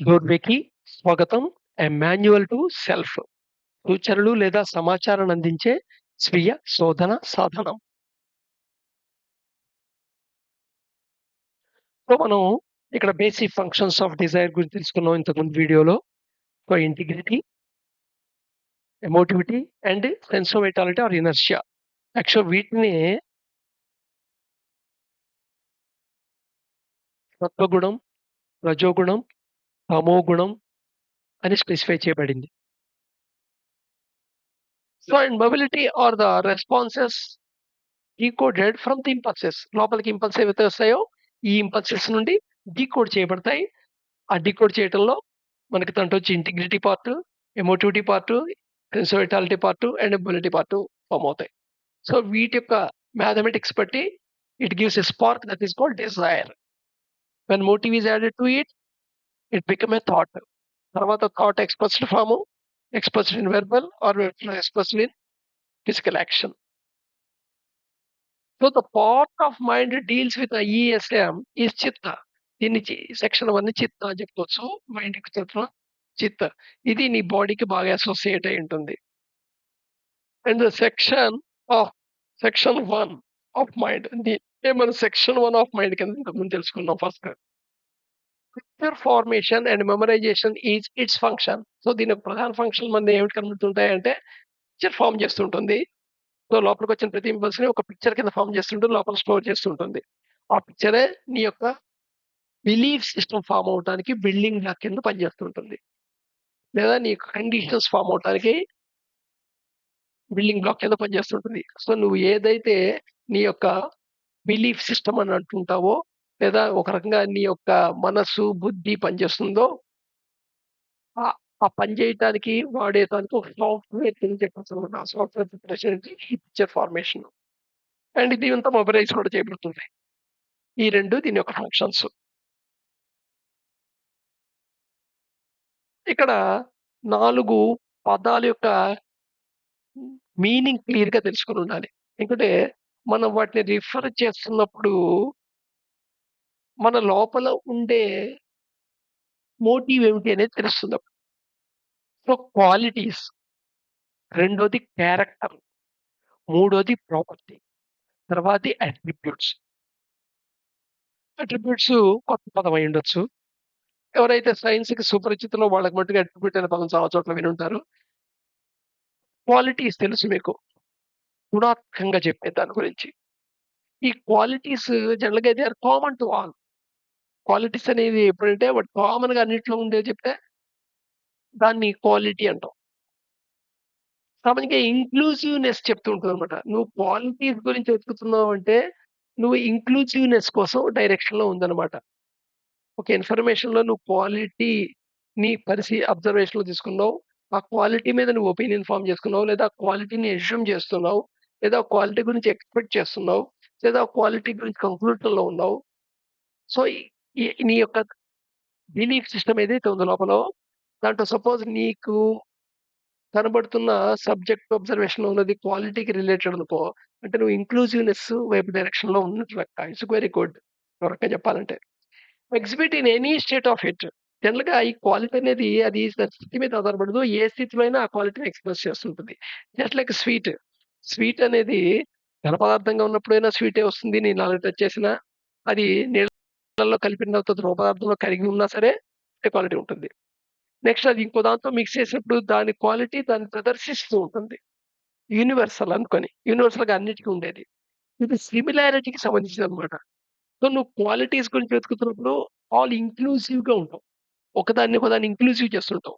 డోర్వేకి స్వాగతం. A manual to self. సూచనలు లేదా సమాచారాన్ని అందించే స్వీయ శోధన సాధనం. సో, మనం ఇక్కడ బేసిక్ ఫంక్షన్స్ ఆఫ్ డిజైర్ గురించి తెలుసుకున్నాం ఇంతకుముందు వీడియోలో. So, integrity, emotivity and sense of vitality or inertia. వీటిని సత్వగుణం, రజోగుణం, తమోగుణం అని స్పెసిఫై చేయబడింది. So, and mobility are the responses decoded from the impulses. లోపలికి ఇంపల్స్ ఏవైతే వస్తాయో, ఈ ఇంపల్సెస్ నుండి డీకోడ్ చేయబడతాయి. ఆ డీకోడ్ చేయటంలో మనకి దాంట్లోంచి integrity part, emotivity part, sensitivity part and ability part form అవుతాయి. సో, వీటి యొక్క మ్యాథమెటిక్స్ బట్టి it gives a spark that is called desire. When motive is added to it, it become a thought. తర్వాత thought expressed form, expressed in verbal or expressed in physical action. So, the part of mind deals with ESM is చిత్త. దీన్ని section 1 చిత్త అని చెప్పుకోవచ్చు. మైండ్‌కి చిత్త. ఇది నీ బాడీకి బాగా అసోసియేట్ అయి ఉంటుంది. And the of section 1 of mind. మనం సెక్షన్ 1 ఆఫ్ మైండ్ కింద ఇంతకుముందు తెలుసుకున్నాం first. Picture formation and memorisation is it's function. So, దీని యొక్క ప్రధాన ఫంక్షన్ మన ఏమిటి కనబడుతుంటాయంటే పిక్చర్ ఫార్మ్ చేస్తుంటుంది. సో, లోపలికొచ్చిన ప్రతి ఇంపల్స్‌ని ఒక పిక్చర్ కింద ఫార్మ్ చేస్తుంటుంది. లోపల స్టోర్ చేస్తుంటుంది. ఆ పిక్చరే నీ యొక్క బిలీఫ్ సిస్టమ్ ఫార్మ్ అవ్వటానికి బిల్డింగ్ బ్లాక్ కింద పనిచేస్తుంటుంది. లేదా నీ యొక్క కండిషన్స్ ఫార్మ్ అవ్వటానికి బిల్డింగ్ బ్లాక్ కింద పనిచేస్తుంటుంది. సో, నువ్వు ఏదైతే నీ యొక్క బిలీఫ్ సిస్టమ్ అని అంటుంటావో, లేదా ఒక రకంగా నీ యొక్క మనస్సు, బుద్ధి పనిచేస్తుందో, ఆ పని చేయటానికి వాడేదానికి ఒక సాఫ్ట్‌వేర్ కింద చెప్పొచ్చనమాట. ఆ సాఫ్ట్‌వేర్ ప్రిపరేషన్ ఈ పిక్చర్ ఫార్మేషన్. అండ్ ఇది అంతా మొబిలైజ్ కూడా చేయబడుతుంది. ఈ 2 దీని యొక్క ఫంక్షన్స్. ఇక్కడ 4 పదాల యొక్క మీనింగ్ క్లియర్‌గా తెలుసుకొనుండాలి. ఎందుకంటే, మనం వాటిని రిఫర్ చేస్తున్నప్పుడు, మన లోపల ఉండే మోటివ్ ఏమిటి అనేది తెలుస్తుందప్పుడు. సో, క్వాలిటీస్, రెండోది క్యారెక్టర్, మూడోది ప్రాపర్టీ, తర్వాతి అట్రిబ్యూట్స్. అట్రిబ్యూట్స్ కొత్త పదం అయ్యుండొచ్చు. ఎవరైతే సైన్స్‌కి సుపరిచితులో వాళ్ళకి మట్టుకు అట్రిబ్యూట్ అనే పదం చాలా చోట్ల వినుంటారు. క్వాలిటీస్ తెలుసు మీకు. గుణాత్మకంగా చెప్పే దాని గురించి. ఈ క్వాలిటీస్ జనరల్‌గా they are common to all. Qualities అనేవి ఎప్పుడంటే వాటి కామన్‌గా అన్నిట్లో ఉండేవి చెప్తే దాన్ని క్వాలిటీ అంటాం. కామన్‌గా ఇంక్లూజివ్‌నెస్ చెప్తూ ఉంటదనమాట. నువ్వు క్వాలిటీస్ గురించి వెతుకుతున్నావంటే, నువ్వు ఇంక్లూజివ్‌నెస్ కోసం డైరెక్షన్‌లో ఉందనమాట. ఒక ఇన్ఫర్మేషన్‌లో నువ్వు క్వాలిటీని అబ్జర్వేషన్‌లో తీసుకున్నావు. ఆ క్వాలిటీ మీద నువ్వు ఒపీనియన్ ఫార్మ్ చేసుకున్నావు. లేదా ఆ క్వాలిటీని అస్యూమ్ చేస్తున్నావు. లేదా ఆ క్వాలిటీ గురించి ఎక్స్‌పెక్ట్ చేస్తున్నావు. లేదా ఆ క్వాలిటీ గురించి కంక్లూజన్‌లో ఉన్నావు. సో, ఈ ఈ నీ యొక్క బిలీఫ్ సిస్టమ్ ఏదైతే ఉందో లోపల, దాంట్లో సపోజ్ నీకు కనబడుతున్న సబ్జెక్ట్ అబ్జర్వేషన్‌లో ఉన్నది క్వాలిటీకి రిలేటెడ్ అనుకో, అంటే నువ్వు ఇంక్లూజివ్‌నెస్ వైపు డైరెక్షన్‌లో ఉన్నట్టు లెక్క. It's very good. ఒక రకంగా చెప్పాలంటే. Exhibit in any state of it. జనరల్‌గా ఈ క్వాలిటీ అనేది అది స్థితి మీద ఆధారపడదు. ఏ స్థితిలో అయినా ఆ క్వాలిటీని ఎక్స్‌ప్రెస్ చేస్తుంటుంది. Just like sweet. స్వీట్ అనేది ఘన పదార్థంగా ఉన్నప్పుడైనా స్వీటే వస్తుంది. నేను నాలుక టచ్ చేసినా, అది నీళ్ళలో కలిపిన తర్వాత ద్రవ పదార్థంలో కరిగి ఉన్నా సరే, ఒకటే క్వాలిటీ ఉంటుంది. నెక్స్ట్ అది ఇంకో దాంతో మిక్స్ చేసినప్పుడు దాని క్వాలిటీ దాన్ని ప్రదర్శిస్తూ ఉంటుంది. యూనివర్సల్ అనుకోని. యూనివర్సల్‌గా అన్నిటికి ఉండేది. ఇది సిమిలారిటీకి సంబంధించిందనమాట. సో, నువ్వు క్వాలిటీస్ గురించి వెతుకుతున్నప్పుడు ఆల్ ఇంక్లూసివ్‌గా ఉంటావు. ఒకదాన్ని ఇంక్లూసివ్ చేస్తుంటావు.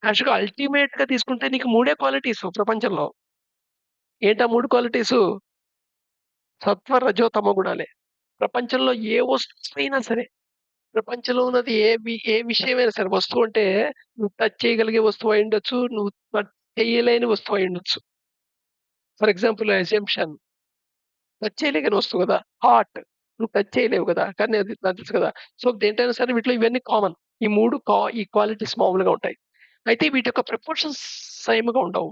యాక్చువల్‌గా అల్టిమేట్‌గా తీసుకుంటే నీకు 3 క్వాలిటీసు ప్రపంచంలో. ఏంటా 3 క్వాలిటీసు? సత్వ, రజో, తమో గుణాలే. ప్రపంచంలో ఏ వస్తువైనా సరే, ప్రపంచంలో ఉన్నది ఏ విషయమైనా సరే, వస్తువు అంటే నువ్వు టచ్ చేయగలిగే వస్తువు అయ్యుండొచ్చు. నువ్వు టచ్ చేయలేని వస్తువు అయ్యుండొచ్చు. For example assumption. టచ్ చేయలేని వస్తువు కదా! హార్ట్. నువ్వు టచ్ చేయలేవు కదా! కానీ అది నాకు తెలుసు కదా! సో, దేంటైనా సరే వీటిలో ఇవన్నీ కామన్. ఈ 3 ఈ క్వాలిటీస్ మామూలుగా ఉంటాయి. అయితే వీటి యొక్క ప్రపోర్షన్స్ సేమ్‌గా ఉండవు.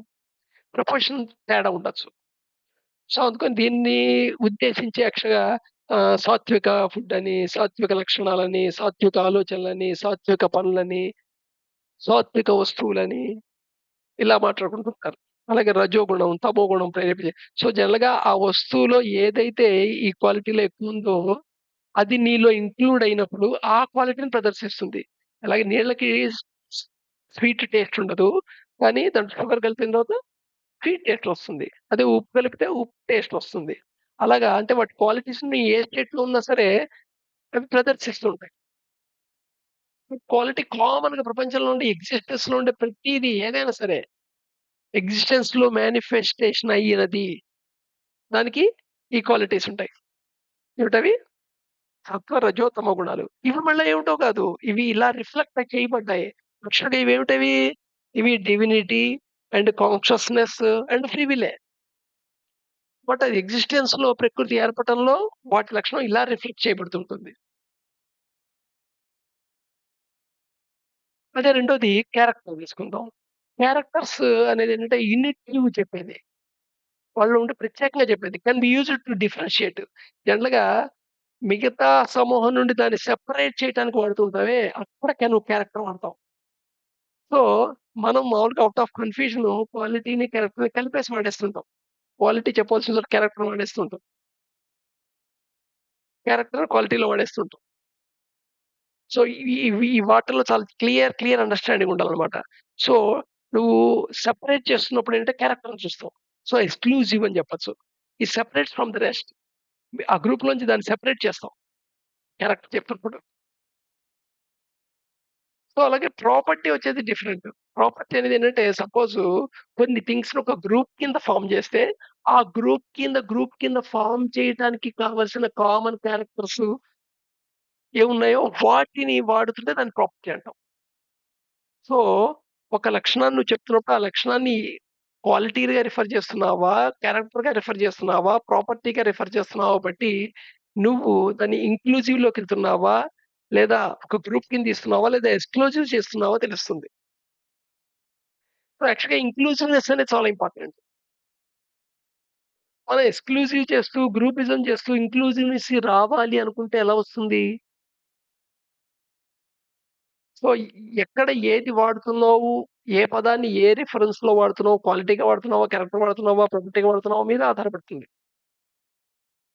ప్రపోర్షన్ తేడా ఉండొచ్చు. సో, అందుకని దీన్ని ఉద్దేశించి యాక్చువల్‌గా సాత్విక ఫుడ్డని, సాత్విక లక్షణాలని, సాత్విక ఆలోచనలని, సాత్విక పనులని, సాత్విక వస్తువులని ఇలా మాట్లాడుకుంటుంటారు. అలాగే రజోగుణం, తమోగుణం సో, జనరల్‌గా ఆ వస్తువులో ఏదైతే ఈ క్వాలిటీలో ఎక్కువుందో అది నీలో ఇంక్లూడ్ అయినప్పుడు ఆ క్వాలిటీని ప్రదర్శిస్తుంది. అలాగే నీళ్ళకి స్ స్వీట్ టేస్ట్ ఉండదు. కానీ దాంట్లో షుగర్ కలిపిన తర్వాత స్వీట్ టేస్ట్ వస్తుంది. అదే ఉప్పు కలిపితే ఉప్పు టేస్ట్ వస్తుంది. అలాగా అంటే వాటి క్వాలిటీస్‌ని ఏ స్టేట్‌లో ఉన్నా సరే అవి ప్రదర్శిస్తుంటాయి. క్వాలిటీ కామన్‌గా ప్రపంచంలో ఉండే ఎగ్జిస్టెన్స్‌లో ఉండే ప్రతీది ఏదైనా సరే ఎగ్జిస్టెన్స్‌లో మానిఫెస్టేషన్ అయ్యినది. దానికి ఈ క్వాలిటీస్ ఉంటాయి. ఏమిటవి? సత్వ, రజో, తమో గుణాలు. ఇవి మళ్ళా ఏమిటో కాదు. ఇవి ఇలా రిఫ్లెక్ట్ చేయబడ్డాయి. యాక్చువల్‌గా ఇవేమిటవి? ఇవి divinity and consciousness and free will. But అది ఎగ్జిస్టెన్స్‌లో ప్రకృతి ఏర్పటంలో వాటి లక్షణం ఇలా రిఫ్లెక్ట్ చేయబడుతుంటుంది. అదే రెండోది క్యారెక్టర్ తీసుకుందాం. క్యారెక్టర్స్ అనేదేంటంటే యూనిట్‌ని చెప్పేది. వాళ్ళు ఉంటే ప్రత్యేకంగా చెప్పేది. Can be used to differentiate. జనరల్‌గా మిగతా సమూహం నుండి దాన్ని సెపరేట్ చేయటానికి వాడుతూ ఉంటావే, అక్కడ నువ్వు క్యారెక్టర్ వాడతావు. సో, మనం మామూలుగా ఔట్ ఆఫ్ కన్‌ఫ్యూజన్ క్వాలిటీని, క్యారెక్టర్‌ని కలిపేసి వాడేస్తుంటాం. క్వాలిటీ చెప్పాల్సిన చోట క్యారెక్టర్ వాడేస్తుంటాం. క్యారెక్టర్ క్వాలిటీలో వాడేస్తుంటాం. సో, ఈ వాటిల్లో చాలా క్లియర్ అండర్‌స్టాండింగ్ ఉండాలనమాట. సో, నువ్వు సెపరేట్ చేస్తున్నప్పుడు ఏంటంటే క్యారెక్టర్‌ని చూస్తావు. సో, ఎక్స్‌క్లూజివ్ అని చెప్పొచ్చు. ఈ సెపరేట్స్ ఫ్రమ్ ది రెస్ట్. ఆ గ్రూప్‌లోంచి దాన్ని సెపరేట్ చేస్తాం. క్యారెక్టర్ చెప్పినప్పుడు. సో, అలాగే ప్రాపర్టీ వచ్చేది డిఫరెంట్. ప్రాపర్టీ అనేదేంటంటే సపోజు కొన్ని థింగ్స్‌ని ఒక గ్రూప్ కింద ఫార్మ్ చేస్తే, ఆ గ్రూప్ కింద ఫార్మ్ చేయటానికి కావాల్సిన కామన్ క్యారెక్టర్స్ ఏవున్నాయో వాటిని వాడుతుంటే దాన్ని ప్రాపర్టీ అంటాం. సో, ఒక లక్షణాన్ని నువ్వు చెప్తున్నప్పుడు ఆ లక్షణాన్ని క్వాలిటీ‌గా రిఫర్ చేస్తున్నావా? క్యారెక్టర్‌గా రిఫర్ చేస్తున్నావా? ప్రాపర్టీ‌గా రిఫర్ చేస్తున్నావా బట్టి, నువ్వు దాన్ని ఇంక్లూజివ్‌లోకెళ్తున్నావా? లేదా ఒక గ్రూప్ కింద తీస్తున్నావా? లేదా ఎక్స్‌క్లూజివ్ చేస్తున్నావా తెలుస్తుంది. సో, యాక్చువల్‌గా ఇంక్లూజివ్‌నెస్ అనేది చాలా ఇంపార్టెంట్. మనం ఎక్స్‌క్లూజివ్ చేస్తూ, గ్రూపిజం చేస్తూ ఇంక్లూజివ్‌నెస్ రావాలి అనుకుంటే ఎలా వస్తుంది? సో, ఎక్కడ ఏది వాడుతున్నావు? ఏ పదాన్ని ఏ రిఫరెన్స్‌లో వాడుతున్నావు? క్వాలిటీగా వాడుతున్నావా? క్యారెక్టర్ వాడుతున్నావా? ప్రాపర్టీగా వాడుతున్నావా? మీద ఆధారపడుతుంది.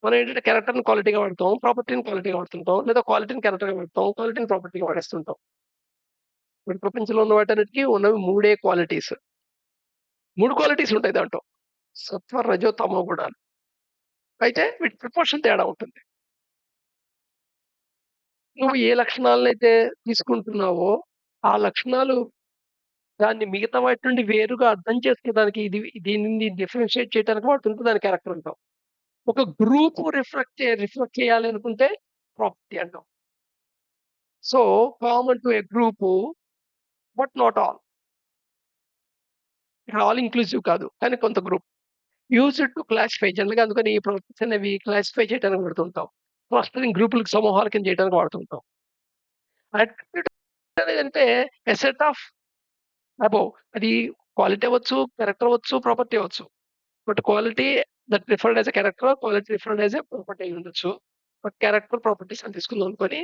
మనం ఏంటంటే క్యారెక్టర్‌ని క్వాలిటీగా వాడతాం. ప్రాపర్టీని క్వాలిటీగా వాడుతుంటాం. లేదా క్వాలిటీని క్యారెక్టర్‌గా వాడతాం. క్వాలిటీని ప్రాపర్టీగా వాడేస్తుంటాం. ఇప్పుడు ప్రపంచంలో ఉన్న వాటన్నిటికి ఉన్నవి 3 క్వాలిటీస్. 3 క్వాలిటీస్ ఉంటాయి దాంట్లో. సత్వ, రజో, తమో గుణాలు. అయితే వీటి ప్రపోర్షన్ తేడా ఉంటుంది. నువ్వు ఏ లక్షణాలనైతే తీసుకుంటున్నావో, ఆ లక్షణాలు దాన్ని మిగతా వాటి నుండి వేరుగా అర్థం చేసుకోవడానికి దీనిని డిఫరెన్షియేట్ చేయడానికి వాడుతుంటే దాన్ని క్యారెక్టర్ అంటాం. ఒక గ్రూప్ రిఫ్లెక్ట్ చేయాలి అనుకుంటే ప్రాపర్టీ అంటాం. So, common to a group but not all. ఇక్కడ ఆల్ ఇంక్లూసివ్ కాదు. కానీ కొంత గ్రూప్. యూజ్డ్ టు క్లాసిఫై జనరల్‌గా అందుకని ఈ ప్రాపర్టీస్ అనేవి క్లాసిఫై చేయడానికి వాడుతుంటాం. క్లస్టరింగ్ గ్రూపులకి సమూహాల కింద చేయడానికి వాడుతుంటాం. అట్రిబ్యూట్ అనేదంటే ఎ సెట్ ఆఫ్ అబోవ్ అది క్వాలిటీ అవ్వచ్చు, క్యారెక్టర్ అవ్వచ్చు, ప్రాపర్టీ అవ్వచ్చు. But quality that referred as a character, quality referred as a property అయ్యుండొచ్చు. బట్ క్యారెక్టర్ ప్రాపర్టీస్ అని తీసుకుందాం అనుకోని,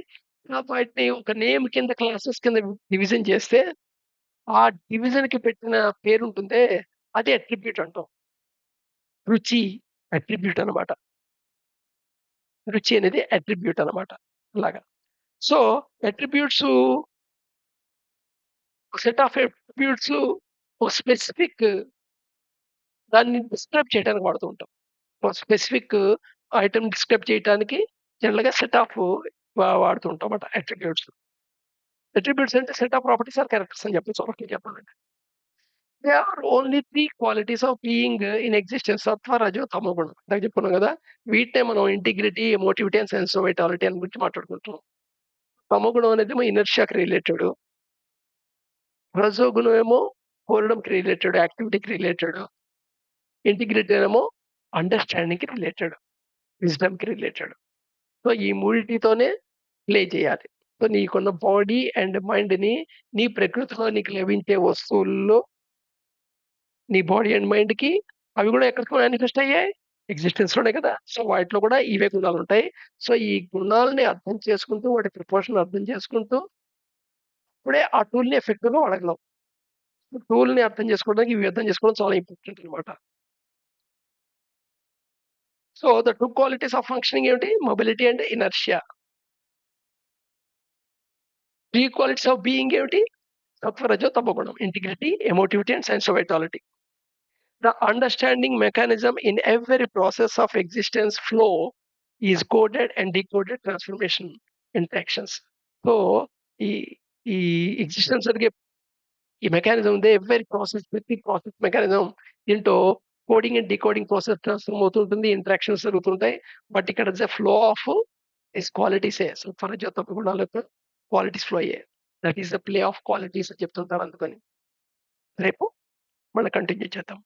వాటిని ఒక నేమ్ కింద క్లాసెస్ కింద డివిజన్ చేస్తే, ఆ డివిజన్‌కి పెట్టిన పేరుంటుందే అది అట్రిబ్యూట్ అంటాం. రుచి అట్రిబ్యూట్ అనమాట. రుచి అనేది అట్రిబ్యూట్ అనమాట. అలాగా. సో, అట్రిబ్యూట్సు సెట్ ఆఫ్ అట్రిబ్యూట్సు ఒక స్పెసిఫిక్ దాన్ని డిస్క్రైబ్ చేయడానికి వాడుతూ ఉంటాం. ఒక స్పెసిఫిక్ ఐటెమ్ డిస్క్రైబ్ చేయటానికి జనరల్‌గా సెట్ ఆఫ్ వాడుతూ ఉంటామన్నమాట అట్రిబ్యూట్స్. అట్రిబ్యూట్స్ అంటే set of properties or characters అని చెప్పొచ్చు ఓకే చెప్పాలంటే. They are only 3 qualities of being in existence సత్వ, రజో, తమో గుణం. ఇందాక చెప్పుకున్నాం గదా! వీటినే మనం integrity, emotivity and sense vitality అని గురించి మాట్లాడుకుంటున్నాం. తమో గుణం అనేదేమో ఇనర్షియాకి రిలేటెడ్. రజో గుణం ఏమో కోరడంకి రిలేటెడ్, యాక్టివిటీకి రిలేటెడ్. ఇంటిగ్రిటీ ఏమో అండర్‌స్టాండింగ్‌కి రిలేటెడ్, విజ్డమ్‌కి రిలేటెడ్. సో, ఈ మూడిటితోనే ప్లే చేయాలి. సో, నీకున్న బాడీ అండ్ మైండ్‌ని నీ ప్రకృతిలో నీకు లభించే వస్తువుల్లో నీ బాడీ అండ్ మైండ్‌కి అవి గూడా ఎక్కడికి మేనిఫెస్ట్ అయ్యాయి? ఎగ్జిస్టెన్స్‌లోనే కదా! సో, వాటిలో కూడా ఇవే గుణాలుంటాయి. సో, ఈ గుణాలని అర్థం చేసుకుంటూ, వాటి ప్రపోర్షన్ అర్థం చేసుకుంటూ, అప్పుడే ఆ టూల్‌ని ఎఫెక్టివ్‌గా వాడగలం. టూల్‌ని అర్థం చేసుకోవడానికి ఇవి అర్థం చేసుకోవడం చాలా ఇంపార్టెంట్ అన్నమాట. So, the 2 qualities of functioning ఏమిటి? Mobility and inertia. 3 qualities of being ఏమిటి? సత్వ, రజో, తమో గుణం. Integrity, emotivity and sense of vitality. The understanding mechanism in every process of existence flow is coded and decoded transformation interactions. So, ఈ ఈ existence జరిగే ఈ మెకానిజం ఉంది. ఎవ్రి ప్రాసెస్ ప్రతి ప్రాసెస్ మెకానిజం దీంట్లో coding and decoding process transform అవుతుంటుంది. Interactions జరుగుతుంటాయి. But ఇక్కడ ద ఫ్లో ఆఫ్ దిస్ క్వాలిటీసే. సో, ఫరజాతపు గుణాల యొక్క క్వాలిటీస్ ఫ్లో అయ్యాయి. That is the play of qualities అని చెప్తుంటారు అందుకని. రేపు మళ్ళా కంటిన్యూ చేద్దాం.